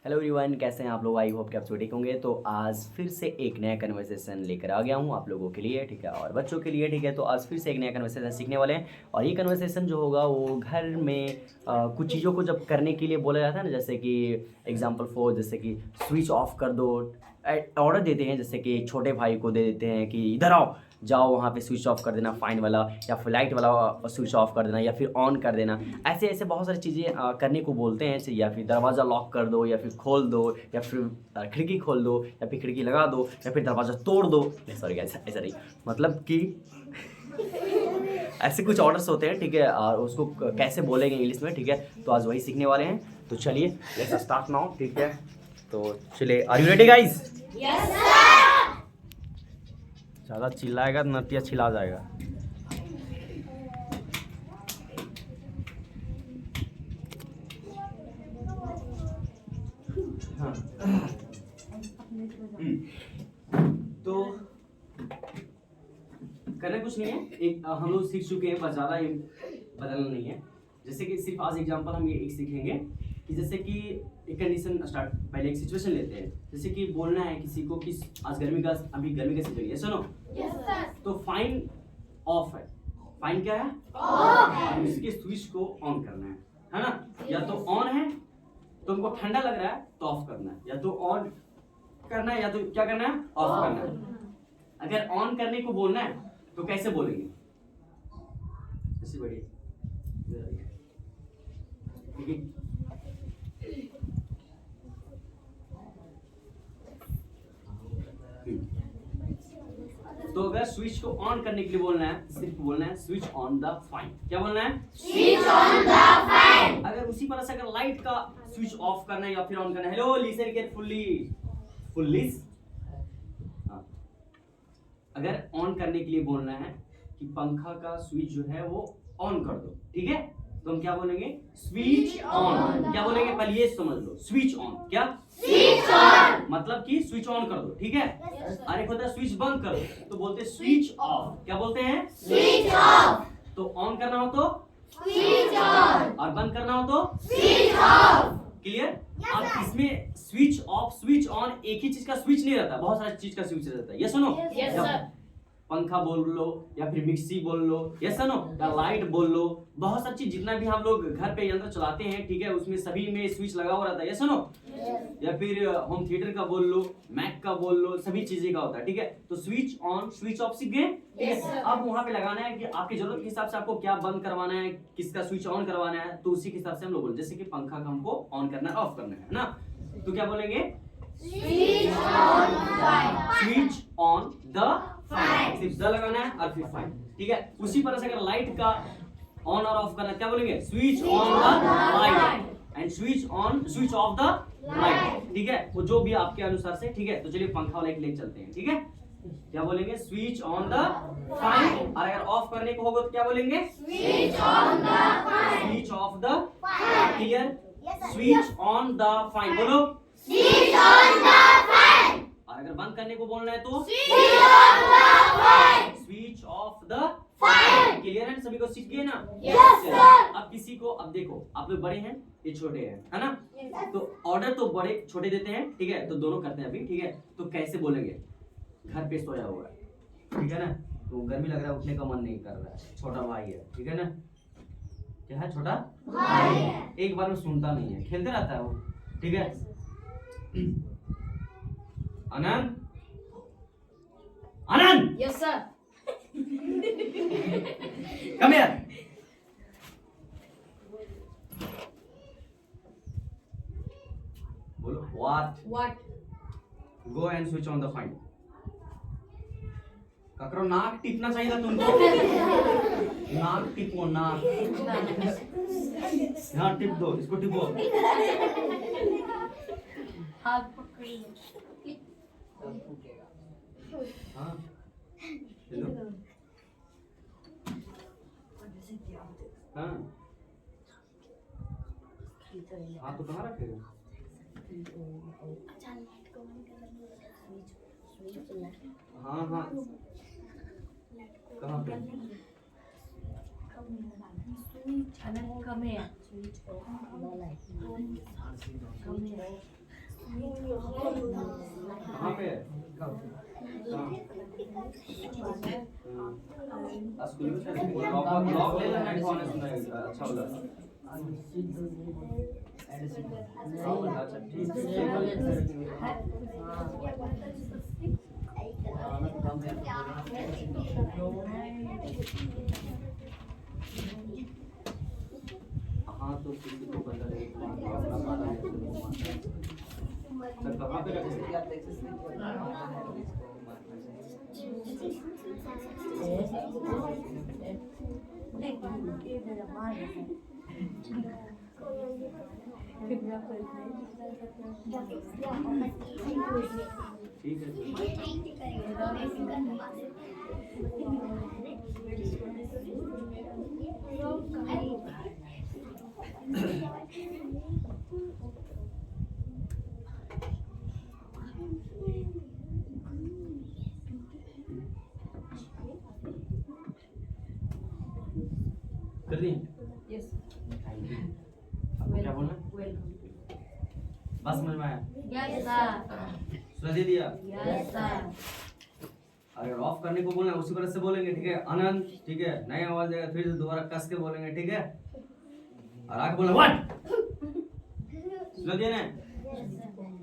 Hello everyone, कैसे हैं आप लोग। आई होप कि आप सब ठीक होंगे। तो आज फिर से एक नया कन्वर्सेशन लेकर आ गया हूँ आप लोगों के लिए, ठीक है, और बच्चों के लिए, ठीक है। तो आज फिर से एक नया कन्वर्सेशन सीखने वाले हैं और ये कन्वर्सेशन जो होगा वो घर में कुछ चीज़ों को जब करने के लिए बोला जाता है ना, जैसे कि एग्जांपल फॉर, जैसे कि स्विच ऑफ कर दो, ऑर्डर देते हैं, जैसे कि छोटे भाई को दे देते हैं कि इधर आओ, जाओ वहाँ पे स्विच ऑफ कर देना फाइन वाला, या फिर लाइट वाला स्विच ऑफ कर देना, या फिर ऑन कर देना। ऐसे ऐसे बहुत सारी चीज़ें करने को बोलते हैं ऐसे, या फिर दरवाज़ा लॉक कर दो, या फिर खोल दो, या फिर खिड़की खोल दो, या फिर खिड़की लगा दो, या फिर दरवाज़ा तोड़ दो। नहीं सॉरी, ऐसा ऐसा नहीं, मतलब कि ऐसे कुछ ऑर्डर्स होते हैं, ठीक है, और उसको कैसे बोलेंगे इंग्लिश में, ठीक है। तो आज वही सीखने वाले हैं। तो चलिए लेट्स स्टार्ट नाउ, ठीक है। तो चलिए, are you ready guys? Yes sir. ज़्यादा चिल्लाएगा तो नतिया छिला जाएगा। हाँ। तो करना कुछ नहीं है, एक हम लोग सीख चुके हैं, बस ज़्यादा बदलना नहीं है। जैसे कि सिर्फ आज एग्जांपल हम ये एक सीखेंगे कि जैसे कि एक कंडीशन स्टार्ट, पहले एक सिचुएशन लेते हैं। जैसे कि बोलना है किसी को कि आज अभी गर्मी का सीजन है, सुनो। Yes sir. तो फाइन ऑफ है। फाइन क्या है? ऑफ। इसके स्विच को ऑन करना है ना। या तो ऑन है, तुमको ठंडा लग रहा है तो ऑफ करना है, या तो ऑन करना है, या तो क्या करना है, ऑफ करना है। अगर ऑन करने को बोलना है तो कैसे बोलेंगे? ऐसे बढ़िया, ठीक है। तो अगर स्विच को ऑन करने के लिए बोलना है, सिर्फ बोलना है स्विच ऑन द फाइन। क्या बोलना है? Switch on the fan. अगर उसी तरह से अगर लाइट का स्विच ऑफ करना है या फिर ऑन करना है, हेलो लिसन केयरफुली, फुल्ली। अगर ऑन करने के लिए बोलना है कि पंखा का स्विच जो है वो ऑन कर दो, ठीक है, तो हम क्या बोलेंगे? Switch on. क्या बोलेंगे? पहले ये समझ लो, स्विच ऑन क्या? Switch on. मतलब कि स्विच ऑन कर दो, ठीक है। और एक होता है स्विच बंद कर दो, तो बोलते हैं स्विच ऑफ। क्या बोलते हैं? Switch off. तो ऑन करना हो तो स्विच ऑन और बंद करना हो तो स्विच ऑफ। क्लियर। अब इसमें स्विच ऑफ स्विच ऑन एक ही चीज का स्विच नहीं रहता, बहुत सारी चीज का स्विच रहता है। ये सुनो, यस सर। पंखा बोल लो, या फिर मिक्सी बोल लो, या सुनो, या लाइट बोल लो, बहुत सारी चीज जितना भी हम लोग घर पे यंत्र चलाते हैं, ठीक है, उसमें सभी में स्विच लगा हुआ रहता है। ये सुनो, या फिर होम थिएटर का बोल लो, मैक का बोल लो, सभी चीजें का होता है, ठीक है। तो स्विच ऑन स्विच ऑफ सीख गए। Yes sir. अब वहां पे लगाना है कि आपकी जरूरत के हिसाब से आपको क्या बंद करवाना है, किसका स्विच ऑन करवाना है, तो उसी के हिसाब से हम लोग बोल, जैसे कि पंखा का हमको ऑन करना है, ऑफ करना है ना, तो क्या बोलेंगे? Switch on fan. Switch on the fine. सिर्फ द लगाना है और फिर फाइन, ठीक है। उसी तरह से अगर लाइट का ऑन और ऑफ करना है, क्या बोलेंगे? Switch on the light and switch off the light, ठीक है। वो जो भी आपके अनुसार से, ठीक है। तो चलिए पंखा वाला एक लेके चलते हैं, ठीक है। क्या बोलेंगे? Switch on the fine. और अगर ऑफ करने को होगा तो क्या बोलेंगे? Switch on the fan. Switch off the clear. Switch on the fine बोलो। Switch on the fan. और अगर बंद करने को बोलना है तो switch on the fan. Switch off the fine. Clear है, सभी को सीख गए ना? Yes sir. अब किसी को, अब देखो, आप लोग बड़े हैं, ये छोटे हैं, है ना। तो ऑर्डर तो बड़े छोटे देते हैं, ठीक है, तो दोनों करते हैं अभी, ठीक है। तो कैसे बोलेंगे? घर पे सोया हुआ है, ठीक है ना, तो गर्मी लग रहा है, उठने का मन नहीं कर रहा है, छोटा भाई है, ठीक है ना। क्या है? छोटा भाई है। एक बार में सुनता नहीं है, खेलते रहता है वो, ठीक है। Anand, Anand, yes sir. Come here. बोलो what. Go and switch on the fine. ककरो नाक टिपना चाहिए था तुमको। नाक टिपो, नाक। हाँ टिप दो, इसको टिपो। हाथ पकड़िए। हाँ हेलो, हाँ हाँ, तो कहाँ रखेगा? हाँ हाँ, कहाँ पे? Come here. कहाँ पे है? कहाँ? स्कूल में शायद लॉक ले लेना, हेडफोन है सुना अच्छा वाला। अच्छा ठीक हाँ तो किसी को पता नहीं अपना पता है सर कहाँ पे रखे? ठीक है कर दी Yes. थैंक यू आपको क्या बोलना है? Welcome. बस समझ में आया Yes, sir. सुना दे दिया Yes, sir. अगर ऑफ करने को बोलना है उसी तरह से बोलेंगे ठीक है आनंद ठीक है नई आवाज आएगा फिर से दोबारा कस के बोलेंगे ठीक है और आगे बोलना व्हाट सुना दिया ना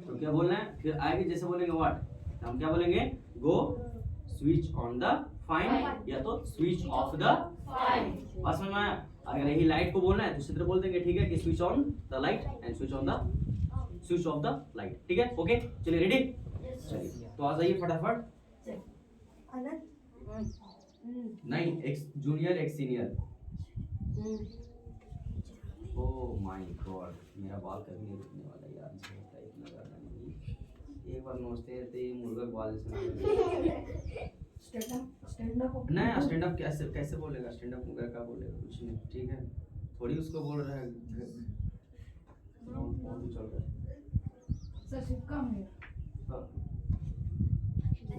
तो क्या बोलना है फिर आगे जैसे बोलेंगे व्हाट हम क्या बोलेंगे गो स्विच ऑन द फाइन या तो स्विच ऑफ द Fine. बात समझ में आया अगर यही लाइट को बोलना है तो इसी तरह बोल देंगे ठीक है कि switch on the light and switch off the light ठीक है ओके चलिए रेडी चलिए तो आ जाइए फटाफट नहीं एक जूनियर एक सीनियर ओह माय गॉड मेरा बाल कभी नहीं रुकने वाला यार मुझे लगता है इतना ज्यादा नहीं एक बार नोचते हैं तो ये मुर्गा के बाल जैसे Stand up. नहीं स्टैंड अप कैसे कैसे बोलेगा स्टैंड अप मुर्गा क्या बोलेगा कुछ नहीं ठीक है थोड़ी उसको बोल रहा है फोन भी चल रहा है Sir, should come here. हाँ।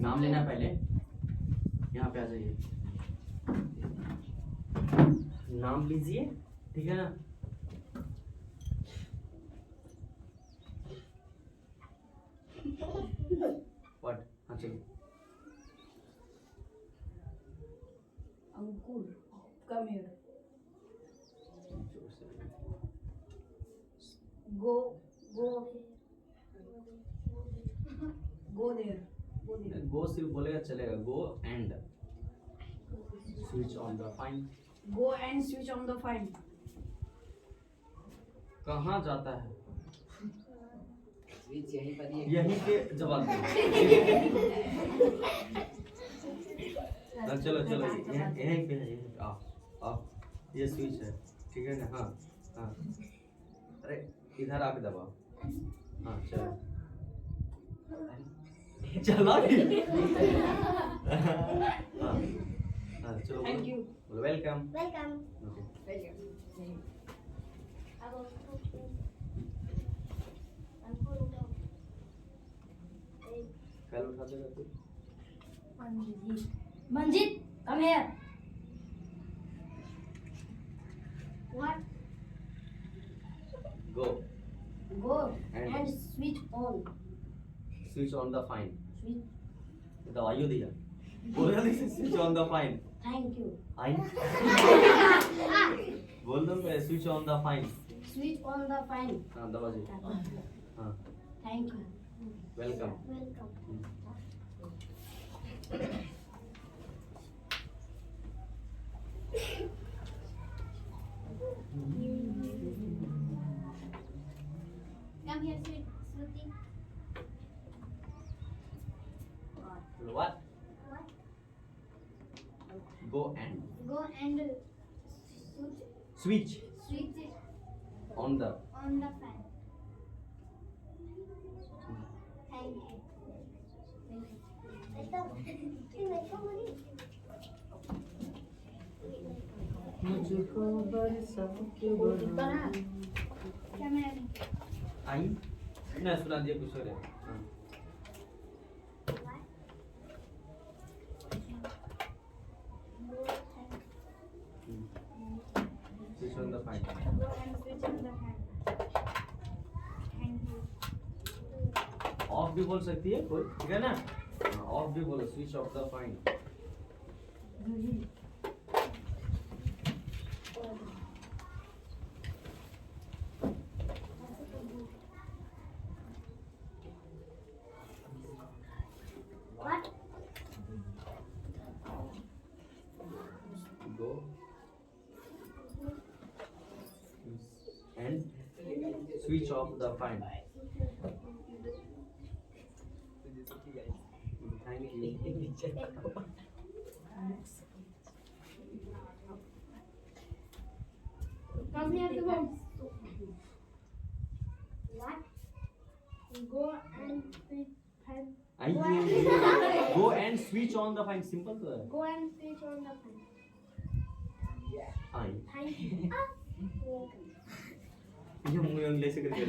नाम लेना पहले यहाँ पे आ जाइए नाम लीजिए ठीक है ना व्हाट हाँ चलो Ankur, come here. जोर से Go there. Go there. गो सिर्फ बोलेगा चलेगा गो and switch on the fine Go and switch on the fan. कहाँ जाता है स्विच यहीं पर ही है। यहीं के जवाब दो हाँ, चलो चलो यहीं पे है यहीं आओ आओ ये स्विच है ठीक है ना हाँ हाँ अरे इधर आके दबाओ हाँ चलो चलो हाँ हाँ चलो Thank you. बोलो वेलकम Welcome. ओके कल उठा देगा तू Manjit, come here. What? Go Go And- and switch on. Switch on the fine Switch. दवाइयो दिया बोल जल्दी से switch on the fine Thank you. Fine बोल दो मैं switch on the fine Switch on the fan. हाँ दबा जी हाँ Thank you. Welcome Welcome. Come here, Shruti. What go and Go and switch switch on the on the fan. Thank you. मुझको बरसा के Camera. आई ना सुना दिया कुछ और है हाँ switch on the fine Go and switch on the fan. Thank you. Of भी बोल सकती है कोई, ठीक है ना? ऑफ भी बोलो, switch off the fan. What? Go and switch off the fan. Thank you. Come here to go. What? Go and switch fan. Go and switch on the fan. Simple तो है. Go and switch on the fan. हाँ, Thank you. ये मुंह English से करके.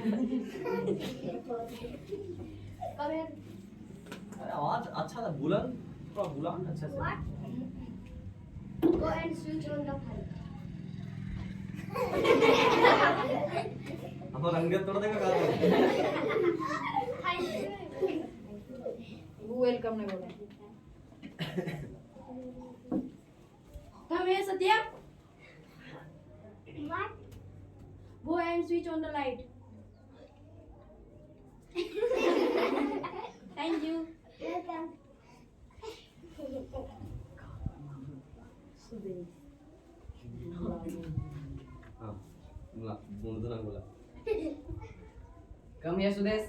Come here. अरे आवाज अच्छा था, बुलंद, थोड़ा बुलंद अच्छा से. What? Go and switch on the fan. हमारा अंगत तोड़ देगा क्या? Thank you. वो वेलकम नहीं बोला. Come here, Satya. What? Go and switch on the light. Thank you. Welcome. हाँ, बोला, बोल दो ना बोला. Come here, Sudesh.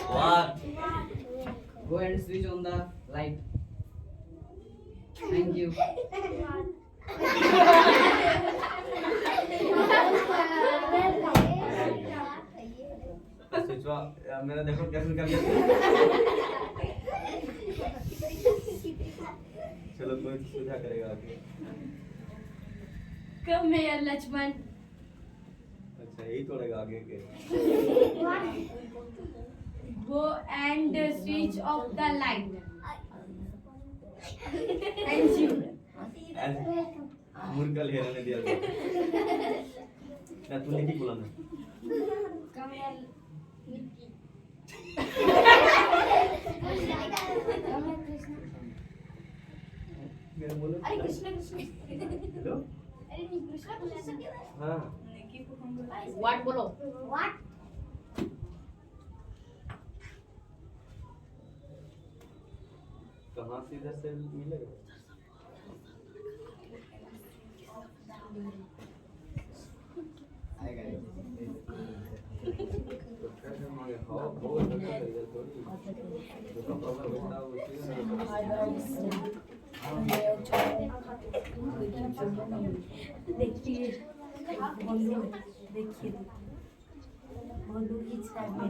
What? Go and switch on the light. Thank you. Switch off, मैंने देखो कैसे कर लिया. चलो कोई सुझा करेगा आगे. Come here, Lakshman. अच्छा यही तोड़ेगा आगे के. Go and switch off the light. Thank you. मुर्गा ले रहने दिया था. ना तूने की बोला ना. Come here, Nikki. Come here, Krishna. मैंने बोला. अरे कृष्ण कृष्ण. हेलो. अरे नहीं कृष्ण कृष्ण. हाँ. What बोलो? What? कहाँ से इधर से मिलेगा? कैसे मांगे? हाँ बहुत अच्छा तरीका थोड़ी. जो कपड़ा बेचता है उसी देखिए देखिए बोलू खींच रहा है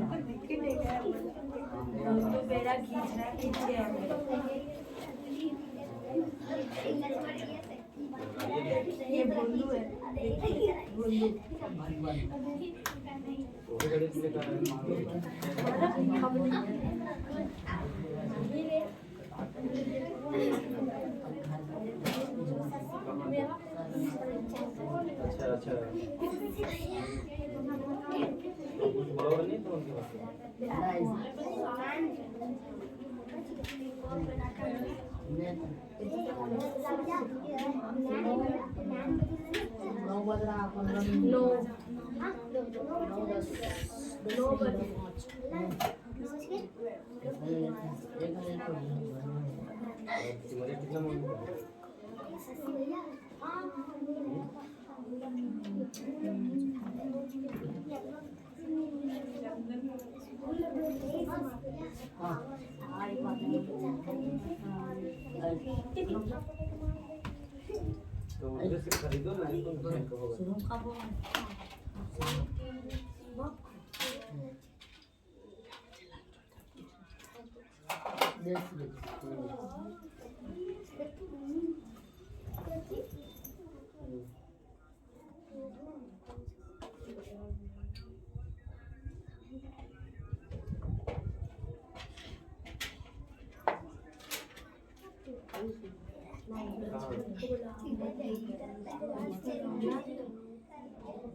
बोलू मेरा खींच रहा है पीछे ये बोलू है देखिए बोलू वो बड़े से अच्छा अच्छा. बराबर नहीं तो उनके पास. तुम्हारे कितना मांगेगा? तो उधर से खरीदो ना, तो नुकसान का होगा. Thank you. Go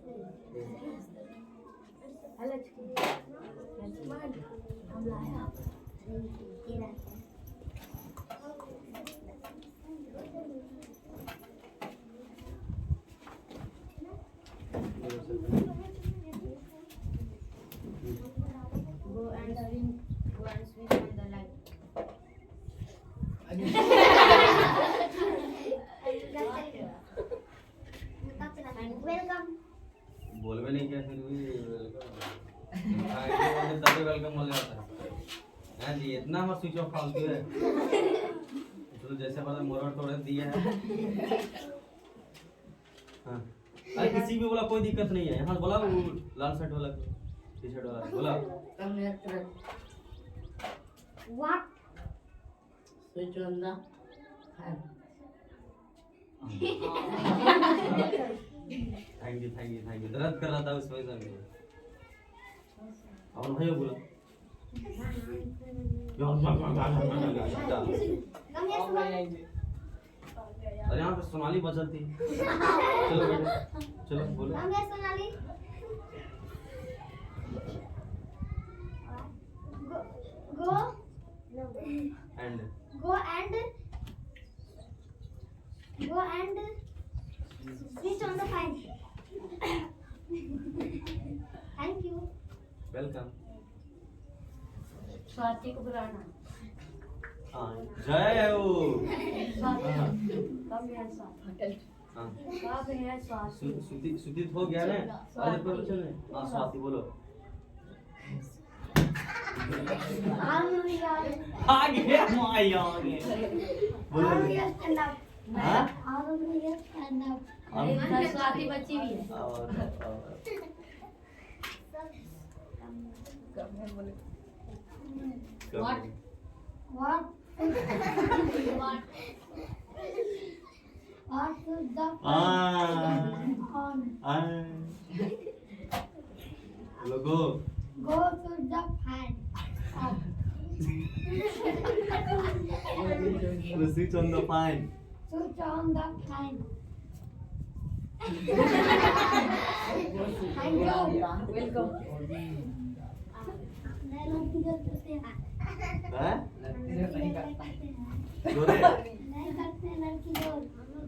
and switch on the light. Welcome बोल भी नहीं किया फिर भी वेलकम तभी वेलकम बोल जाता है। हाँ जी इतना मत स्विच ऑफ फालतू है। चलो जैसे पता मोरर तोड़ दिया है। हाँ अरे किसी भी बोला कोई दिक्कत नहीं है। हाँ बोला वो लाल शर्ट वाला टी शर्ट वाला बोला what Switch on the fan. Thank you दर्द कर रहा था उस वजह से। और भाई बोला अरे यहाँ पे सोनाली बचल थी। चलो बेटा चलो बोलो Sonali go and go and switch on the fan. Thank you. Welcome. Swati को बुलाना। हाँ जय हो। स्वाति कब है स्वाति? हाँ कब है स्वाति? सुतीत हो गया ना। अरे पर चल हाँ स्वाति बोलो। Hallelujah. आगे माय आगे बोलो Hallelujah stand up. हाँ Hallelujah stand up. एक स्वाति बच्ची भी है। और What? What? What is the on? Logo Go to the fan. Off. Switch on the fan. Switch on the fan. Thank you. Welcome. लड़की जोर करते हैं। हैं नहीं करते जोरे हैं लड़की जोर।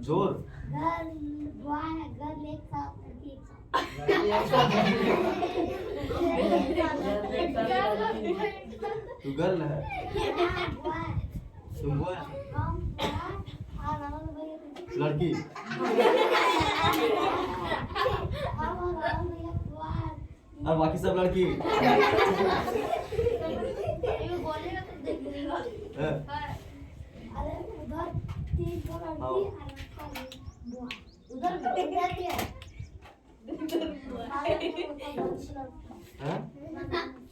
जोर गर्ल बॉय गर्ल एक साथ लड़की एक तू गर्ल है साथ। बॉय तुम वो है हम और हम भैया लड़की और बाकी सब लड़की बोलेगा तो देख लेगा। हैं? अरे उधर तीन को लड़की हाँ। और उधर भी है। हैं?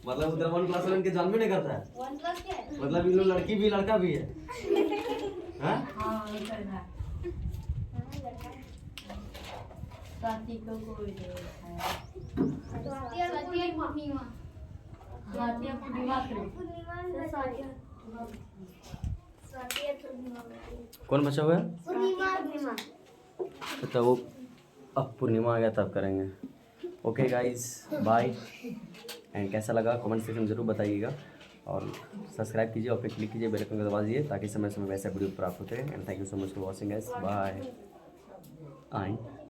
मतलब उधर 1 क्लास 1 के जन्म नहीं करता है। 1 प्लस के मतलब इन लोग लड़की भी लड़का भी है हैं? हाँ कर रहा। स्वाति को कोई नहीं है। स्वाति और पूर्णिमा। स्वाति और पूर्णिमा करो। स्वाति और पूर्णिमा। कौन बचा हुआ है? पूर्णिमा। तो वो अब पूर्णिमा आ गया तब करेंगे। ओके गाइस बाय एंड कैसा लगा कमेंट सेक्शन में ज़रूर बताइएगा और सब्सक्राइब कीजिए और फिर क्लिक कीजिए बेल आइकन को दबा दीजिए ताकि समय समय वैसे वीडियो प्राप्त होते हैं and thank you so much for watching guys bye.